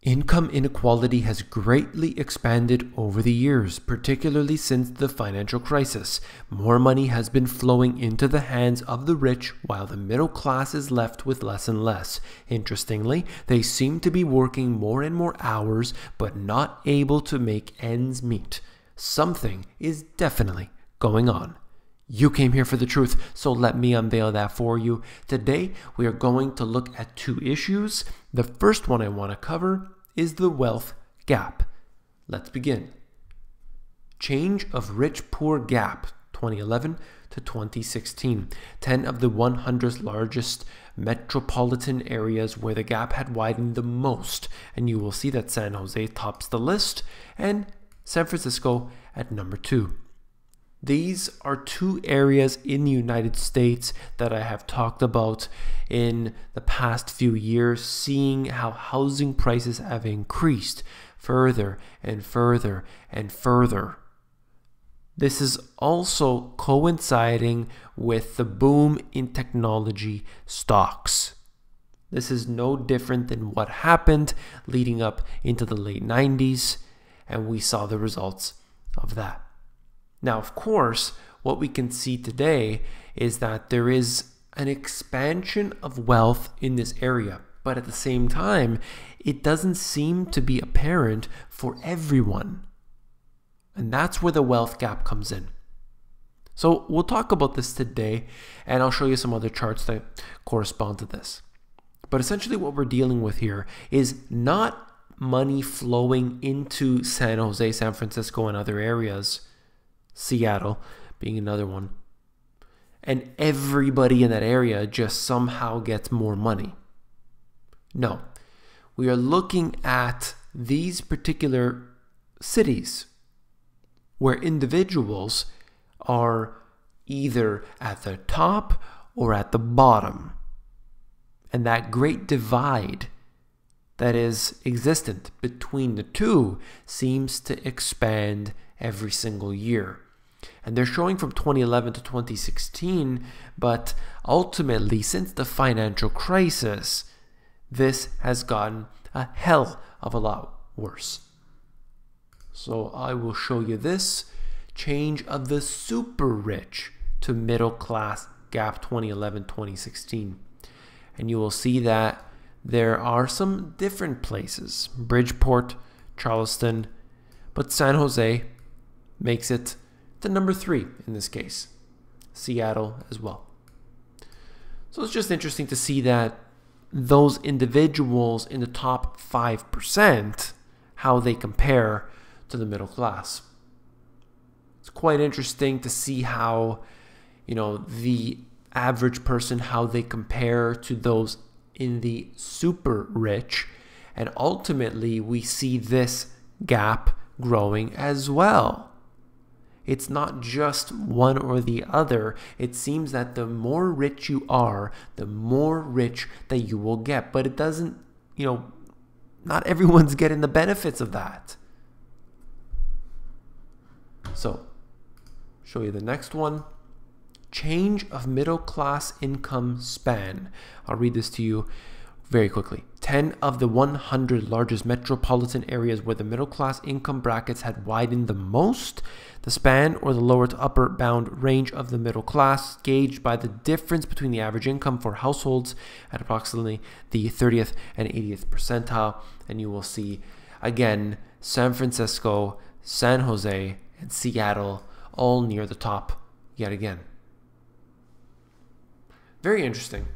Income inequality has greatly expanded over the years, particularly since the financial crisis. More money has been flowing into the hands of the rich, while the middle class is left with less and less. Interestingly, they seem to be working more and more hours, but not able to make ends meet. Something is definitely going on. You came here for the truth, so let me unveil that for you. Today, we are going to look at two issues. The first one I want to cover is the wealth gap. Let's begin. Change of rich-poor gap, 2011 to 2016. 10 of the 100 largest metropolitan areas where the gap had widened the most. And you will see that San Jose tops the list and San Francisco at number 2. These are two areas in the United States that I have talked about in the past few years, seeing how housing prices have increased further and further and further. This is also coinciding with the boom in technology stocks. This is no different than what happened leading up into the late 90s, and we saw the results of that. Now, of course, what we can see today is that there is an expansion of wealth in this area, but at the same time, it doesn't seem to be apparent for everyone. And that's where the wealth gap comes in. So we'll talk about this today, and I'll show you some other charts that correspond to this. But essentially what we're dealing with here is not money flowing into San Jose, San Francisco, and other areas, Seattle being another one, and everybody in that area just somehow gets more money. No, we are looking at these particular cities where individuals are either at the top or at the bottom. And that great divide that is existent between the two seems to expand every single year. And they're showing from 2011 to 2016, but ultimately, since the financial crisis, this has gotten a hell of a lot worse. So I will show you this change of the super rich to middle class gap 2011-2016. And you will see that there are some different places, Bridgeport, Charleston, but San Jose makes it to number 3 in this case, Seattle as well. So it's just interesting to see that those individuals in the top 5%, how they compare to the middle class. It's quite interesting to see how, the average person, how they compare to those in the super rich. And ultimately, we see this gap growing as well. It's not just one or the other. It seems that the more rich you are, the more rich that you will get. But it doesn't, not everyone's getting the benefits of that. So, show you the next one. Change of middle class income span. I'll read this to you very quickly. 10 of the 100 largest metropolitan areas where the middle class income brackets had widened the most. The span, or the lower to upper bound range of the middle class, gauged by the difference between the average income for households at approximately the 30th and 80th percentile. And you will see, again, San Francisco, San Jose, and Seattle all near the top yet again. Very interesting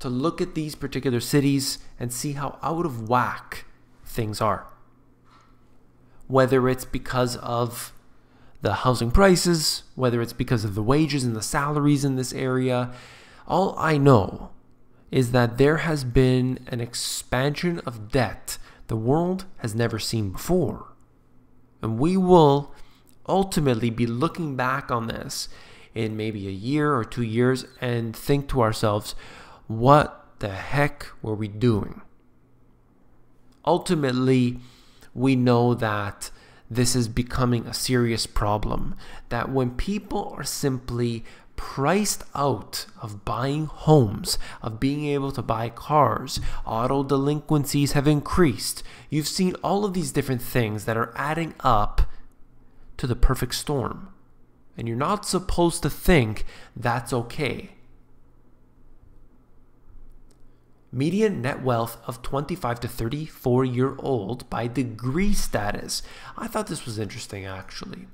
to look at these particular cities and see how out of whack things are. Whether it's because of the housing prices, whether it's because of the wages and the salaries in this area, all I know is that there has been an expansion of debt the world has never seen before. And we will ultimately be looking back on this in maybe a year or 2 years and think to ourselves, what the heck were we doing? Ultimately, we know that this is becoming a serious problem, that when people are simply priced out of buying homes, of being able to buy cars. Auto delinquencies have increased. You've seen all of these different things that are adding up to the perfect storm. And you're not supposed to think that's okay. Median net wealth of 25 to 34-year-old by degree status. I thought this was interesting, actually.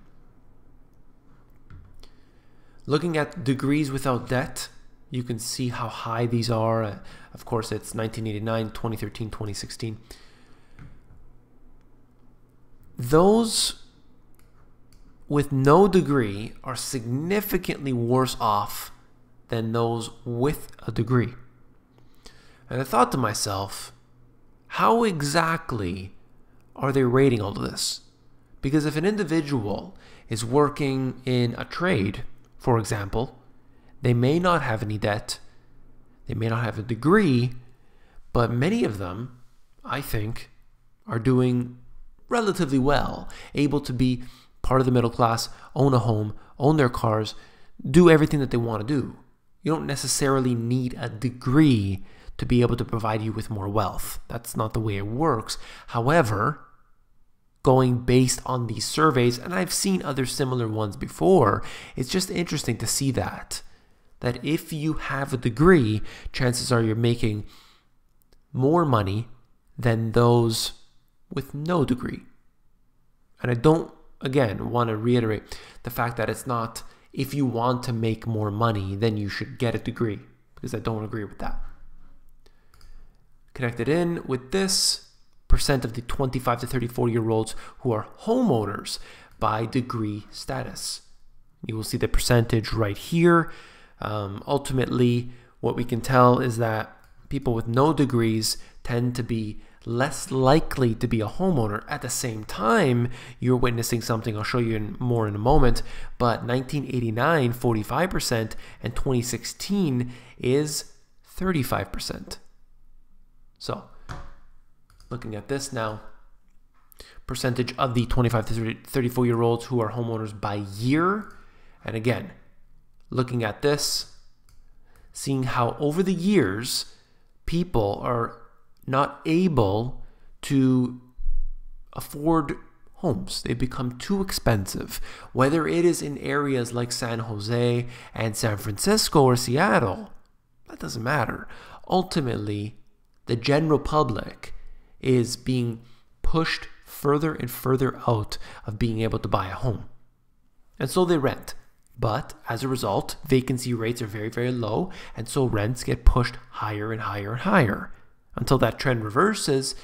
Looking at degrees without debt, you can see how high these are. Of course, it's 1989, 2013, 2016. Those with no degree are significantly worse off than those with a degree. And I thought to myself, how exactly are they rating all of this? Because if an individual is working in a trade, for example, they may not have any debt, they may not have a degree, but many of them, I think, are doing relatively well, able to be part of the middle class, own a home, own their cars, do everything that they want to do. You don't necessarily need a degree to be able to provide you with more wealth. That's not the way it works. However, going based on these surveys, and I've seen other similar ones before, it's just interesting to see that if you have a degree, chances are you're making more money than those with no degree. And I don't, again, want to reiterate the fact that it's not if you want to make more money, then you should get a degree, because I don't agree with that. Connected in with this, percent of the 25 to 34-year-olds who are homeowners by degree status. You will see the percentage right here. Ultimately, what we can tell is that people with no degrees tend to be less likely to be a homeowner. At the same time, you're witnessing something I'll show you more in a moment, but 1989, 45%, and 2016 is 35%. So, looking at this now, percentage of the 25 to 34-year-olds who are homeowners by year. And again, looking at this, seeing how over the years, people are not able to afford homes. They become too expensive. Whether it is in areas like San Jose and San Francisco or Seattle, that doesn't matter. Ultimately, the general public is being pushed further and further out of being able to buy a home. And so they rent. But as a result, vacancy rates are very, very low, and so rents get pushed higher and higher and higher. Until that trend reverses,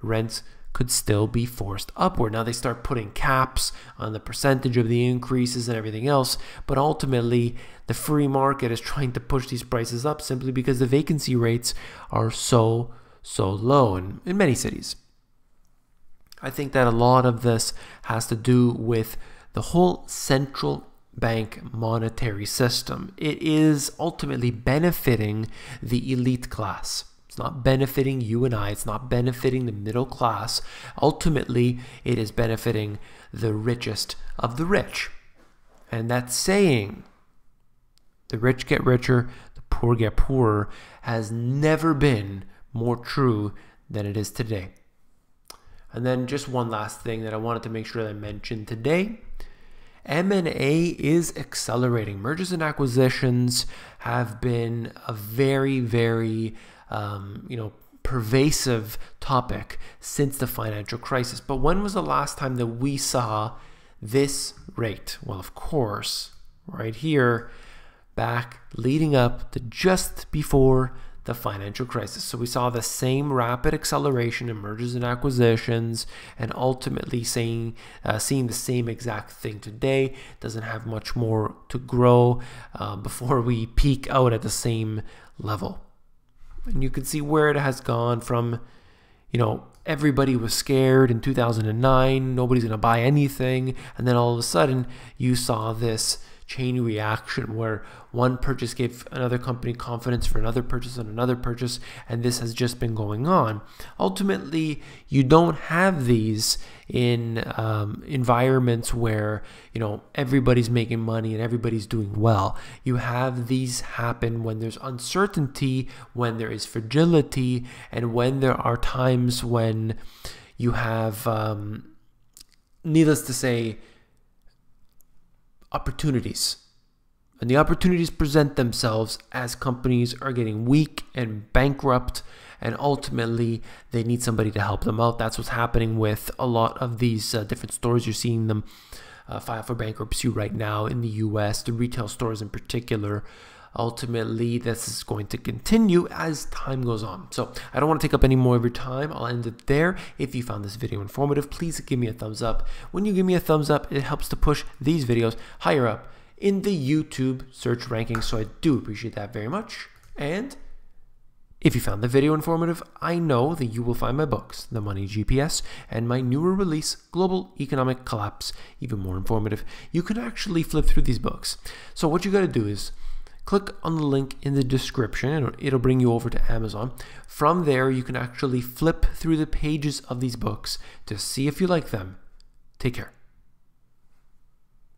rents could still be forced upward. Now they start putting caps on the percentage of the increases and everything else, but ultimately the free market is trying to push these prices up simply because the vacancy rates are so low in many cities. I think that a lot of this has to do with the whole central bank monetary system. It is ultimately benefiting the elite class. It's not benefiting you and I. It's not benefiting the middle class. Ultimately, it is benefiting the richest of the rich. And that saying, the rich get richer, the poor get poorer, has never been more true than it is today. And then just one last thing that I wanted to make sure that I mentioned today. M&A is accelerating. Mergers and acquisitions have been a very, very pervasive topic since the financial crisis. But when was the last time that we saw this rate? Well, of course, right here, back leading up to just before the financial crisis. So we saw the same rapid acceleration in mergers and acquisitions, and ultimately seeing the same exact thing today. Doesn't have much more to grow before we peak out at the same level. And you can see where it has gone from, everybody was scared in 2009, nobody's going to buy anything, and then all of a sudden you saw this chain reaction where one purchase gave another company confidence for another purchase and another purchase, and this has just been going on. Ultimately, you don't have these in environments where, you know, everybody's making money and everybody's doing well. You have these happen when there's uncertainty, when there is fragility, and when there are times when you have, needless to say, opportunities. And the opportunities present themselves as companies are getting weak and bankrupt, and ultimately they need somebody to help them out. That's what's happening with a lot of these different stores. You're seeing them file for bankruptcy right now in the US, the retail stores in particular. Ultimately, this is going to continue as time goes on. So I don't want to take up any more of your time. I'll end it there. If you found this video informative, please give me a thumbs up. When you give me a thumbs up, it helps to push these videos higher up in the YouTube search rankings. So I do appreciate that very much. And if you found the video informative, I know that you will find my books, The Money GPS, and my newer release, Global Economic Collapse, even more informative. You can actually flip through these books. So what you got to do is click on the link in the description and it'll bring you over to Amazon. From there, you can actually flip through the pages of these books to see if you like them. Take care.